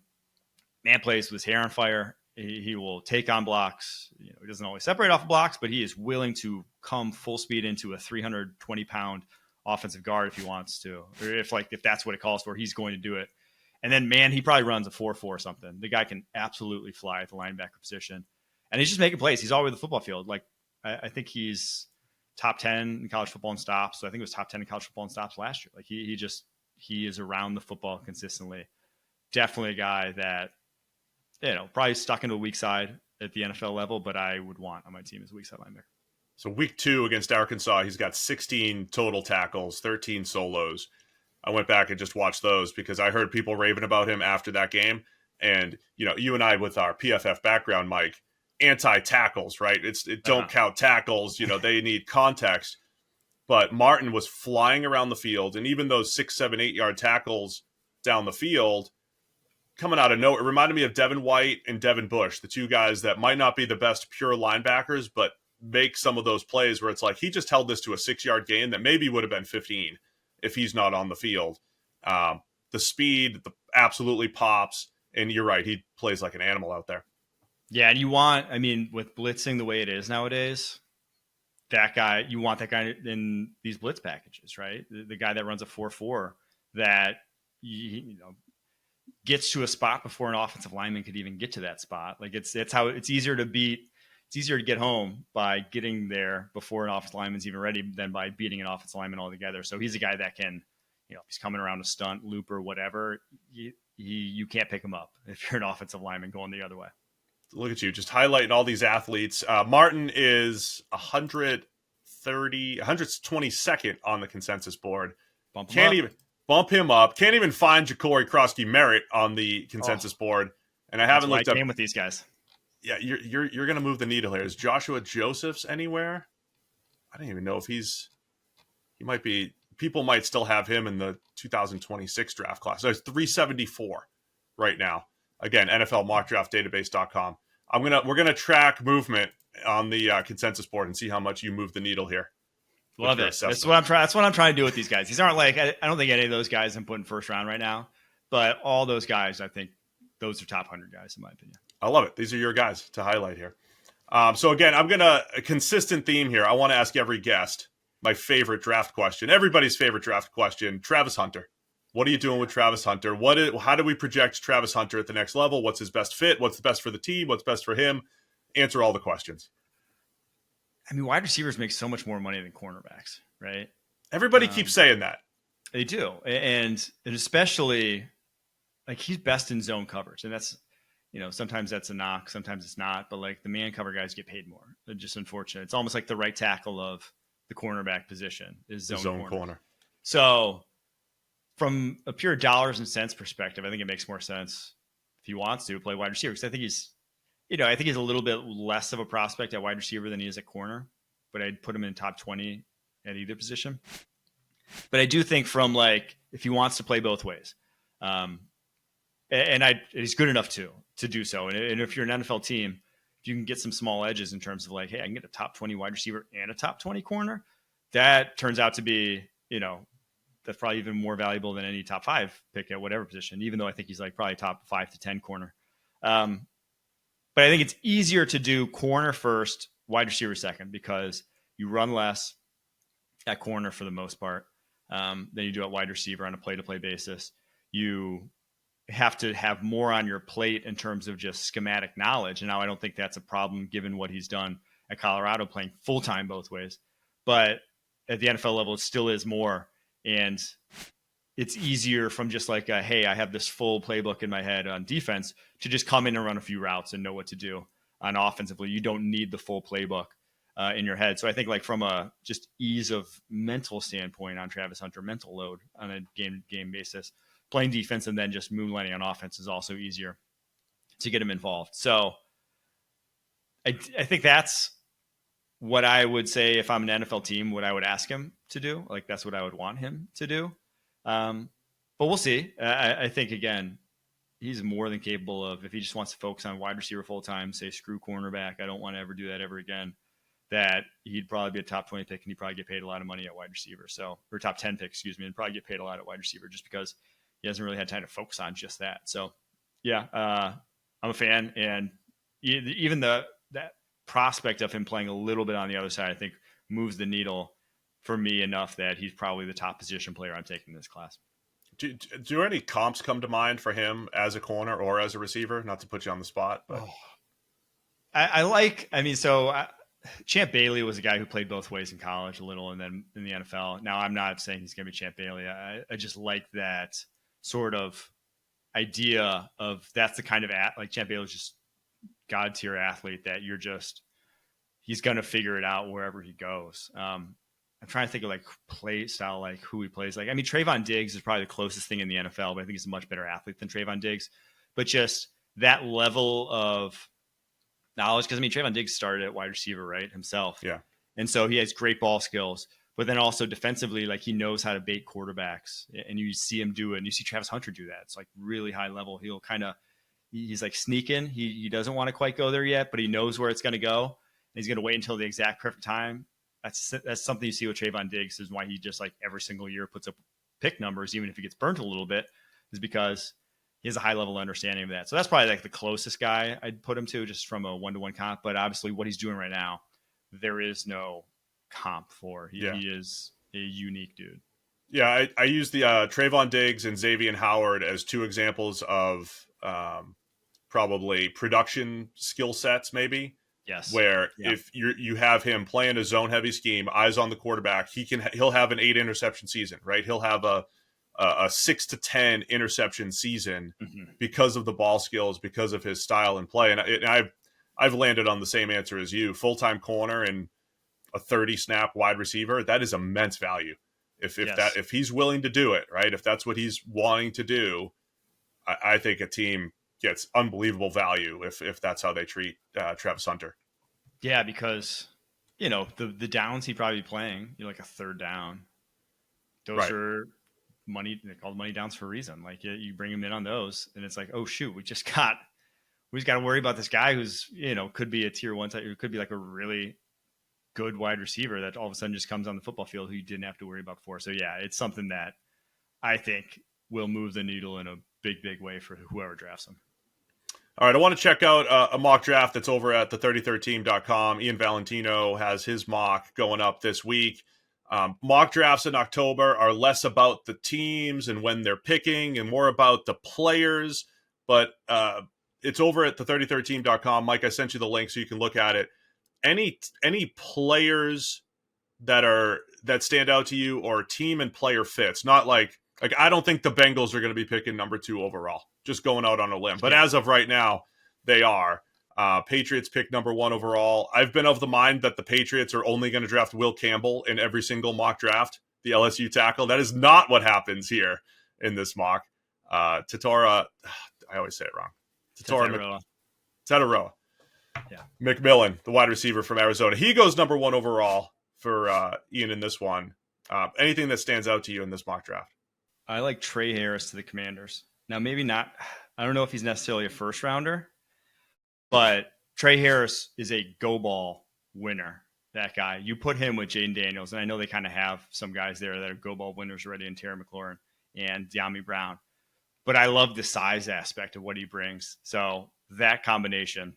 man plays with his hair on fire. He will take on blocks. He doesn't always separate off blocks, but he is willing to come full speed into a 320-pound offensive guard if he wants to, or if that's what it calls for, he's going to do it. And then, man, he probably runs a 4.4 or something. The guy can absolutely fly at the linebacker position, and he's just making plays. He's all over the football field. Like I think he's top 10 in college football in stops. So I think it was top 10 in college football in stops last year. Like he is around the football consistently. Definitely a guy that, probably stuck into a weak side at the NFL level, but I would want on my team as a weak side linebacker. So week 2 against Arkansas, he's got 16 total tackles, 13 solos. I went back and just watched those because I heard people raving about him after that game. And, you and I with our PFF background, Mike, anti-tackles, right? It don't count tackles. They need context. But Martin was flying around the field, and even those 6, 7, 8-yard tackles down the field, coming out of nowhere, it reminded me of Devin White and Devin Bush, the two guys that might not be the best pure linebackers, but make some of those plays where it's like he just held this to a 6-yard gain that maybe would have been 15 if he's not on the field. The speed absolutely pops, and you're right, he plays like an animal out there. Yeah, and with blitzing the way it is nowadays, you want that guy in these blitz packages, right? The guy that runs a 4.4 that gets to a spot before an offensive lineman could even get to that spot. Like it's easier to beat. It's easier to get home by getting there before an offensive lineman's even ready than by beating an offensive lineman altogether. So he's a guy that can, if he's coming around a stunt, loop, or whatever, you can't pick him up if you're an offensive lineman going the other way. Look at you, just highlighting all these athletes. Martin is 122nd on the consensus board. Bump him up. Can't even find Ja'Cory Krosky Merritt on the consensus board. And I haven't looked up. Game with these guys. Yeah, you're gonna move the needle here. Is Joshua Josephs anywhere? I don't even know if he might be. People might still have him in the 2026 draft class. So it's 374 right now. Again, NFLmockdraftdatabase.com. We're gonna track movement on the consensus board and see how much you move the needle here. Love it. That's what I'm trying to do with these guys. These aren't like I don't think any of those guys I'm putting first round right now, but all those guys, I think those are top 100 guys in my opinion. I love it. These are your guys to highlight here. So again, a consistent theme here. I want to ask every guest my favorite draft question. Everybody's favorite draft question. Travis Hunter. What are you doing with Travis Hunter? How do we project Travis Hunter at the next level? What's his best fit? What's the best for the team? What's best for him? Answer all the questions. Wide receivers make so much more money than cornerbacks, right? Everybody keeps saying that. They do. And especially, like, he's best in zone coverage. And that's, sometimes that's a knock, sometimes it's not. But, like, the man cover guys get paid more. They're just unfortunate. It's almost like the right tackle of the cornerback position is zone corner. So, from a pure dollars and cents perspective, I think it makes more sense if he wants to play wide receiver. Because I think he's a little bit less of a prospect at wide receiver than he is at corner, but I'd put him in top 20 at either position. But I do think from if he wants to play both ways, he's good enough to do so. And if you're an NFL team, if you can get some small edges in terms of hey, I can get a top 20 wide receiver and a top 20 corner, that turns out to be, that's probably even more valuable than any top 5 pick at whatever position, even though I think he's like probably top 5 to 10 corner. But I think it's easier to do corner first, wide receiver second, because you run less at corner for the most part than you do at wide receiver on a play-to-play basis. You have to have more on your plate in terms of just schematic knowledge. And now I don't think that's a problem given what he's done at Colorado, playing full-time both ways. But at the NFL level, it still is more. And it's easier from just like, hey, I have this full playbook in my head on defense to just come in and run a few routes and know what to do on offensively. You don't need the full playbook in your head. So I think like from a just ease of mental standpoint on Travis Hunter, mental load on a game basis, playing defense and then just moonlighting on offense is also easier to get him involved. So I think that's what I would say if I'm an NFL team, what I would ask him to do. Like that's what I would want him to do. But we'll see. I think, again, he's more than capable of, if he just wants to focus on wide receiver full time, say screw cornerback, I don't want to ever do that ever again, that he'd probably be a top 20 pick and he'd probably get paid a lot of money at wide receiver. So, or top 10 pick, and probably get paid a lot at wide receiver just because he hasn't really had time to focus on just that. So yeah, I'm a fan. And even that prospect of him playing a little bit on the other side, I think moves the needle for me enough that he's probably the top position player I'm taking in this class. Do any comps come to mind for him as a corner or as a receiver? Not to put you on the spot, but Champ Bailey was a guy who played both ways in college a little and then in the NFL. Now, I'm not saying he's going to be Champ Bailey. I just like that sort of idea of that's the kind of like Champ Bailey was just God tier athlete that he's going to figure it out wherever he goes. I'm trying to think of like play style, like who he plays. Like, I mean, Trayvon Diggs is probably the closest thing in the NFL, but I think he's a much better athlete than Trayvon Diggs. But just that level of knowledge, because I mean, Trayvon Diggs started at wide receiver, right, himself. Yeah. And so he has great ball skills, but then also defensively, like he knows how to bait quarterbacks, and you see him do it. And you see Travis Hunter do that. It's like really high level. He'll he's like sneaking. He doesn't want to quite go there yet, but he knows where it's going to go. And he's going to wait until the exact perfect time. That's something you see with Trayvon Diggs, is why he just like every single year puts up pick numbers, even if he gets burnt a little bit, is because he has a high level understanding of that. So that's probably like the closest guy I'd put him to, just from a 1-to-1 comp. But obviously what he's doing right now, there is no comp for. He is a unique dude. Yeah, I use the Trayvon Diggs and Xavier Howard as two examples of probably production skill sets, maybe. Yes. Where if you have him playing a zone heavy scheme, eyes on the quarterback, he'll have an 8 interception season, right? He'll have a 6 to 10 interception season because of the ball skills, because of his style and play. And I've landed on the same answer as you. Full-time corner and a 30 snap wide receiver, that is immense value. If he's willing to do it, right? If that's what he's wanting to do, I think a team gets unbelievable value if that's how they treat Travis Hunter. Yeah, because the downs he'd probably be playing, like a third down. Those are money. They call money downs for a reason. Like you bring him in on those, and it's like, oh shoot, we just got to worry about this guy who's could be a tier 1 type, who could be like a really good wide receiver that all of a sudden just comes on the football field who you didn't have to worry about before. So yeah, it's something that I think will move the needle in a big way for whoever drafts him. All right, I want to check out a mock draft that's over at the33team.com. Ian Valentino has his mock going up this week. Mock drafts in October are less about the teams and when they're picking and more about the players, but it's over at the33team.com. Mike, I sent you the link so you can look at it. Any players that stand out to you, or team and player fits? Not like I don't think the Bengals are going to be picking number 2 overall, just going out on a limb. But as of right now, they are. Patriots pick number 1 overall. I've been of the mind that the Patriots are only going to draft Will Campbell in every single mock draft, the LSU tackle. That is not what happens here in this mock. Tatora, I always say it wrong. Tataroa. Yeah. McMillan, the wide receiver from Arizona. He goes number 1 overall for Ian in this one. Anything that stands out to you in this mock draft? I like Trey Harris to the Commanders. Now, maybe not. I don't know if he's necessarily a first rounder, but Trey Harris is a go ball winner. that guy. You put him with Jaden Daniels, and I know they kind of have some guys there that are Go Ball winners already in Terry McLaurin and De'Ami Brown. But I love the size aspect of what he brings. So that combination,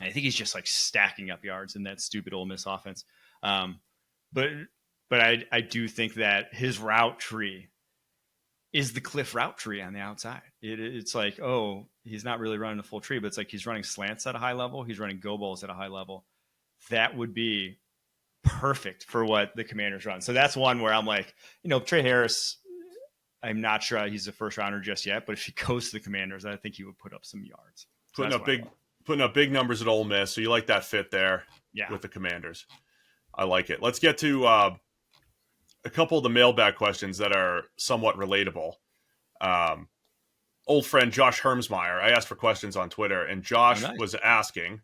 I think he's just like stacking up yards in that stupid Ole Miss offense. But I do think that his route tree is the Cliff route tree on the outside. It's like, oh, he's not really running a full tree, but it's like he's running slants at a high level. He's running go balls at a high level. That would be perfect for what the Commanders run. So that's one where I'm like, Trey Harris, I'm not sure he's a first rounder just yet, but if he goes to the Commanders, I think he would put up some yards. So putting up big numbers at Ole Miss. So you like that fit there with the Commanders. I like it. Let's get to a couple of the mailbag questions that are somewhat relatable. Old friend Josh Hermsmeyer, I asked for questions on Twitter, and Josh was asking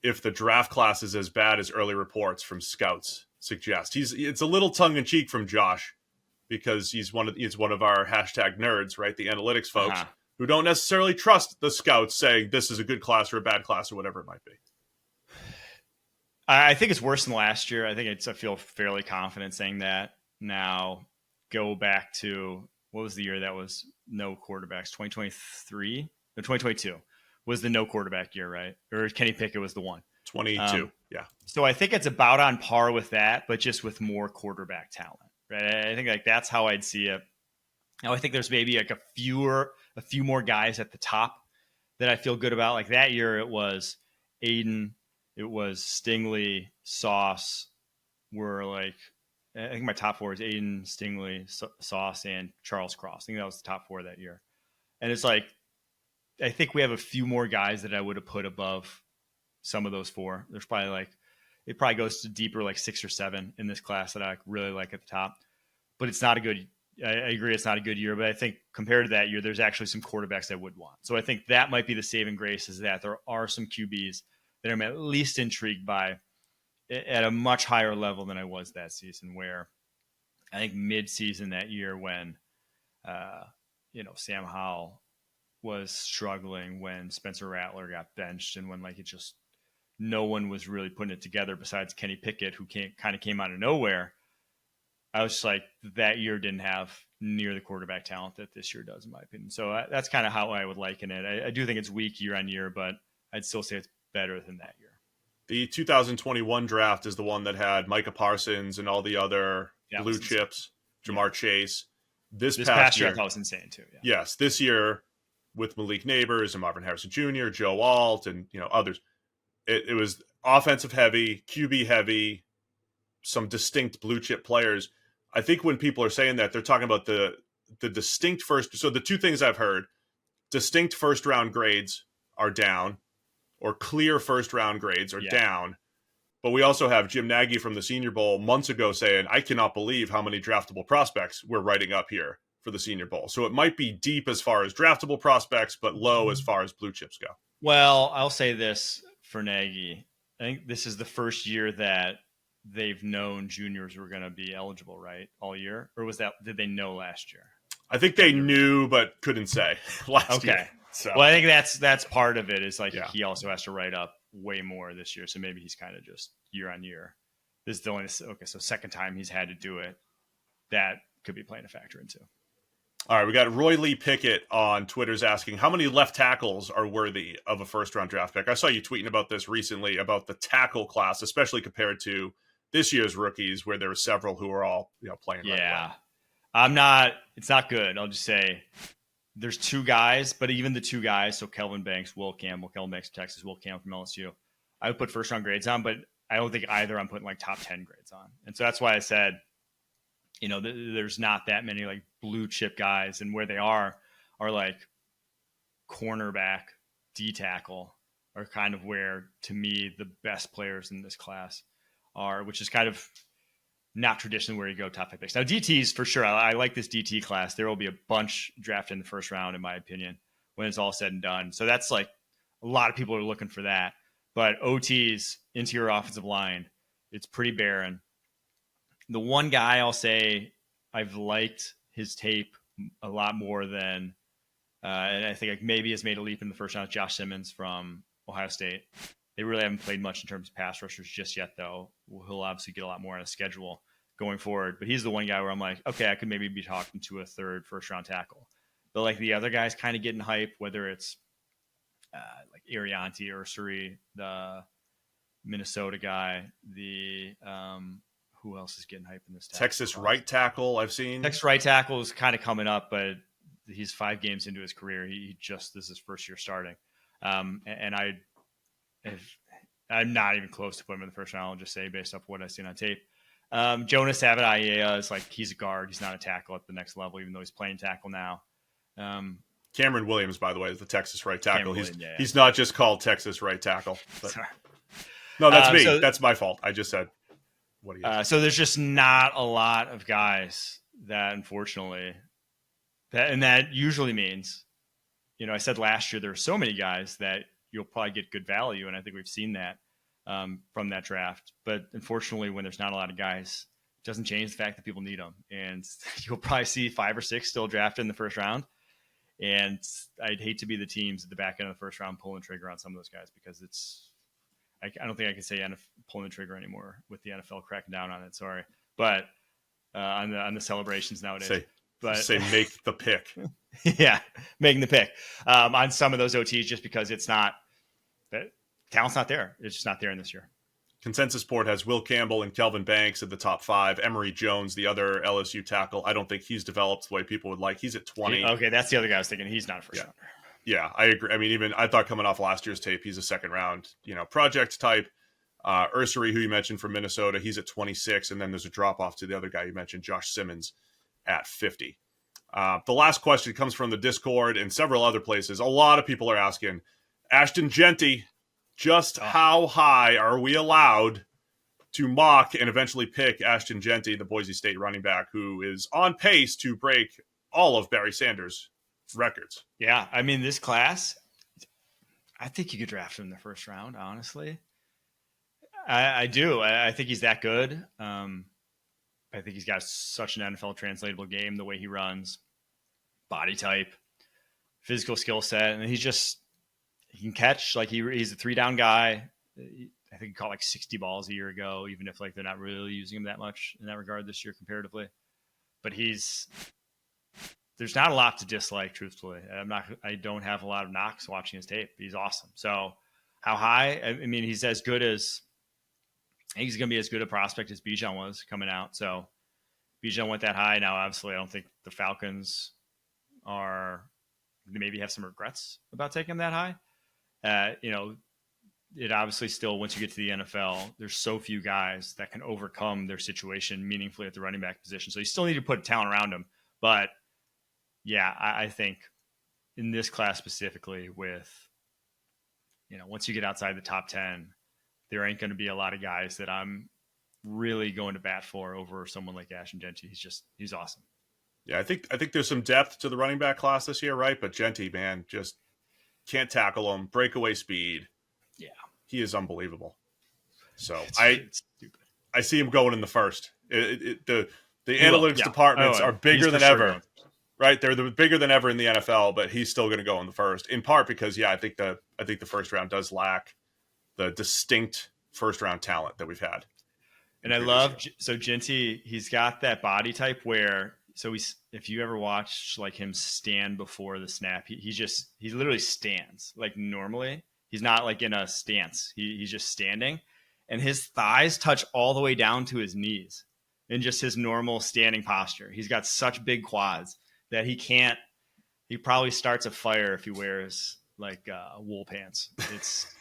if the draft class is as bad as early reports from scouts suggest. It's a little tongue-in-cheek from Josh because he's one of our hashtag nerds, right? The analytics folks who don't necessarily trust the scouts saying this is a good class or a bad class or whatever it might be. I think it's worse than last year. I feel fairly confident saying that. Now, go back to, what was the year that was no quarterbacks? 2023? No, 2022 was the no quarterback year, right? Or Kenny Pickett was the one. 22, yeah. So I think it's about on par with that, but just with more quarterback talent, right? I think like that's how I'd see it. Now I think there's maybe like a few more guys at the top that I feel good about. Like that year it was Aiden, it was Stingley, Sauce were like, I think my top four is Aiden, Stingley, Sauce, and Charles Cross. I think that was the top four that year. And it's like, I think we have a few more guys that I would have put above some of those four. There's probably like, it probably goes to deeper, like 6 or 7 in this class that I really like at the top. But it's not a good, I agree it's not a good year, but I think compared to that year, there's actually some quarterbacks I would want. So I think that might be the saving grace, is that there are some QBs that I'm at least intrigued by at a much higher level than I was that season, where I think mid-season that year when, Sam Howell was struggling, when Spencer Rattler got benched, and when no one was really putting it together besides Kenny Pickett, who kind of came out of nowhere. I was just like, that year didn't have near the quarterback talent that this year does, in my opinion. So that's kind of how I would liken it. I do think it's weak year on year, but I'd still say it's better than that year. The 2021 draft is the one that had Micah Parsons and all the other blue chips, Jamar Chase. This past year, that was insane too. Yeah. Yes, this year with Malik Neighbors and Marvin Harrison Jr., Joe Alt, and others, it was offensive heavy, QB heavy, some distinct blue chip players. I think when people are saying that, they're talking about the distinct first. So the two things I've heard: distinct first round grades are down, or clear first round grades are down. But we also have Jim Nagy from the Senior Bowl months ago saying, I cannot believe how many draftable prospects we're writing up here for the Senior Bowl. So it might be deep as far as draftable prospects, but low as far as blue chips go. Well, I'll say this for Nagy. I think this is the first year that they've known juniors were going to be eligible, right? All year? Or did they know last year? I think they knew, but couldn't say last year. So. Well, I think that's part of it, is like he also has to write up way more this year. So maybe he's kind of just year on year. This is the only, so second time he's had to do it. That could be playing a factor into. All right, we got Roy Lee Pickett on Twitter's asking, how many left tackles are worthy of a first-round draft pick? I saw you tweeting about this recently, about the tackle class, especially compared to this year's rookies, where there were several who were all playing. Yeah, right. It's not good. I'll just say there's 2 guys, but even the 2 guys, so Kelvin Banks, Will Campbell, Kelvin Banks from Texas, Will Campbell from LSU, I would put first-round grades on, but I don't think either I'm putting like top 10 grades on. And so that's why I said, there's not that many like blue chip guys, and where they are like cornerback, D tackle are kind of where, to me, the best players in this class are, which is kind of not traditionally where you go top 5 picks. Now DTs for sure. I like this DT class. There will be a bunch drafted in the first round, in my opinion, when it's all said and done. So that's like a lot of people are looking for that. But OTs, interior offensive line, it's pretty barren. The one guy I'll say I've liked his tape a lot more than, and I think maybe has made a leap in the first round, Josh Simmons from Ohio State. They really haven't played much in terms of pass rushers just yet, though. He'll obviously get a lot more on a schedule going forward. But he's the one guy where I'm like, okay, I could maybe be talking to a third first-round tackle. But like the other guys kind of getting hype, whether it's like Arianti or Suri, the Minnesota guy, the who else is getting hype in this tackle Texas class? right tackle I've seen. Texas right tackle is kind of coming up, but he's 5 games into his career. This is his first year starting. And I'm not even close to putting him in the first round. I'll just say based off what I've seen on tape. Jonas Avadiah is like, he's a guard. He's not a tackle at the next level, even though he's playing tackle now. Cameron Williams, by the way, is the Texas right tackle. Williams, He's not just called Texas right tackle. But... Sorry. No, that's me. That's my fault. I just said what he is. So there's just not a lot of guys that, unfortunately, that usually means, I said last year there were so many guys that you'll probably get good value, and I think we've seen that from that draft. But unfortunately, when there's not a lot of guys, it doesn't change the fact that people need them, and you'll probably see 5 or 6 still drafted in the first round. And I'd hate to be the teams at the back end of the first round pulling the trigger on some of those guys, because I don't think I can say pulling the trigger anymore with the NFL cracking down on it. Sorry, but on the celebrations nowadays. Say make the pick. Yeah, making the pick on some of those OTs, just because it's not that talent's not there. It's just not there in this year. Consensus Sport has Will Campbell and Kelvin Banks at the top 5. Emory Jones, the other LSU tackle, I don't think he's developed the way people would like. He's at 20. Okay, that's the other guy I was thinking. He's not a first rounder. Yeah, I agree. I mean, I thought coming off last year's tape, he's a second round, project type. Ursary, who you mentioned from Minnesota, he's at 26. And then there's a drop off to the other guy you mentioned, Josh Simmons, at 50. The last question comes from the Discord and several other places. A lot of people are asking, Ashton Jeanty, just how high are we allowed to mock and eventually pick Ashton Jeanty, the Boise State running back, who is on pace to break all of Barry Sanders' records? Yeah, I mean, this class, I think you could draft him in the first round, honestly. I do. I think he's that good. I think he's got such an NFL translatable game, the way he runs, body type, physical skill set, and he can catch. Like he's a 3-down guy. I think he caught like 60 balls a year ago, even if like they're not really using him that much in that regard this year comparatively. But there's not a lot to dislike, truthfully. I don't have a lot of knocks watching his tape. He's awesome. So how high? I mean, he's as good as, I think he's going to be as good a prospect as Bijan was coming out. So Bijan went that high. Now, obviously, I don't think the Falcons they maybe have some regrets about taking him that high. It obviously still, once you get to the NFL, there's so few guys that can overcome their situation meaningfully at the running back position. So you still need to put talent around him. But yeah, I think in this class specifically with, once you get outside the top 10, there ain't going to be a lot of guys that I'm really going to bat for over someone like Ashton Jeanty. He's awesome. Yeah, I think there's some depth to the running back class this year, right? But Jeanty, man, just can't tackle him. Breakaway speed. Yeah. He is unbelievable. So it's stupid. I see him going in the first. The analytics departments are bigger than ever. Sure. Right, they're bigger than ever in the NFL, but he's still going to go in the first. In part because, I think the first round does lack the distinct first round talent that we've had. And I love Jeanty. He's got that body type where if you ever watch like him stand before the snap, he literally stands like normally. He's not like in a stance. He's just standing, and his thighs touch all the way down to his knees in just his normal standing posture. He's got such big quads that he probably starts a fire if he wears like wool pants. It's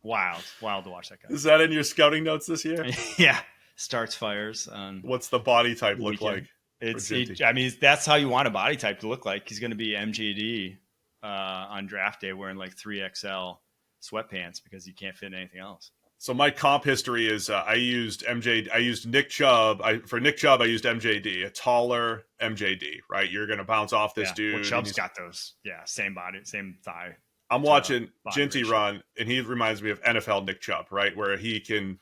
wild to watch that guy. Is that in your scouting notes this year? Yeah. Starts fires. What's the body type look like? That's how you want a body type to look like. He's going to be MJD on draft day wearing like 3XL sweatpants because you can't fit in anything else. So my comp history is I used Nick Chubb. For Nick Chubb, I used MJD, a taller MJD, right? You're going to bounce off this dude. Well, Chubb's got those, same body, same thigh. I'm watching Jeanty run, and he reminds me of NFL Nick Chubb, right? Where he can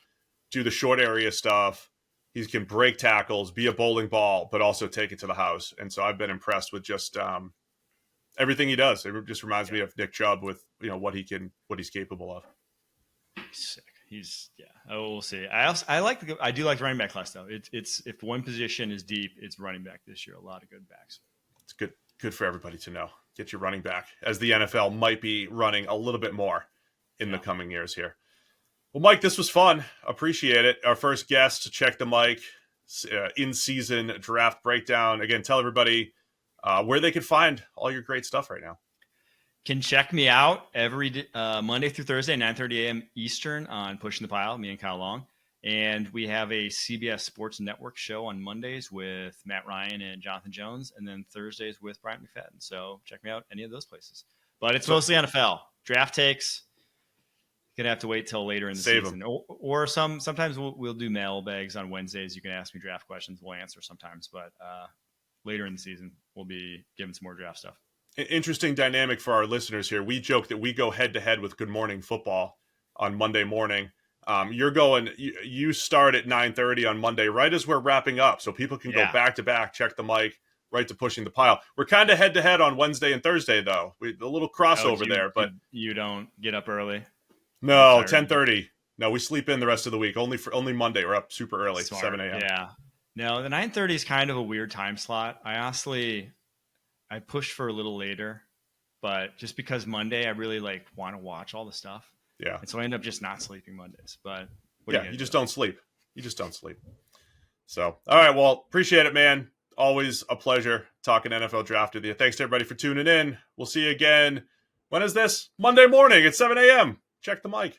do the short area stuff. He can break tackles, be a bowling ball, but also take it to the house. And so I've been impressed with just everything he does. It just reminds me of Nick Chubb with what he's capable of. Sick. We'll see. I do like the running back class though. It's if one position is deep, it's running back this year. A lot of good backs. It's good for everybody to know. Get your running back, as the NFL might be running a little bit more in the coming years here. Well, Mike, this was fun. Appreciate it. Our first guest to check the mic, in-season draft breakdown. Again, tell everybody where they can find all your great stuff right now. Can check me out every Monday through Thursday, 9:30 a.m. Eastern on Pushing the Pile, me and Kyle Long. And we have a CBS Sports Network show on Mondays with Matt Ryan and Jonathan Jones, and then Thursdays with Brian McFadden. So check me out any of those places. But it's mostly NFL. Draft takes, you're going to have to wait till later in the season. Or sometimes we'll do mailbags on Wednesdays. You can ask me draft questions. We'll answer sometimes. But later in the season, we'll be giving some more draft stuff. Interesting dynamic for our listeners here. We joke that we go head-to-head with Good Morning Football on Monday morning. You start at 9:30 on Monday, right as we're wrapping up, so people can go back-to-back, check the mic, right to Pushing the Pile. We're kind of head-to-head on Wednesday and Thursday, though. A little crossover there. But you don't get up early? No, 10:30. No, we sleep in the rest of the week. Only Monday. We're up super early, Smart. 7 a.m. Yeah. No, the 9:30 is kind of a weird time slot. I pushed for a little later, but just because Monday, I really want to watch all the stuff. Yeah. And so I end up just not sleeping Mondays. But you just don't sleep. You just don't sleep. So, all right. Well, appreciate it, man. Always a pleasure talking NFL draft with you. Thanks to everybody for tuning in. We'll see you again. When is this? Monday morning at 7 a.m. Check the mic.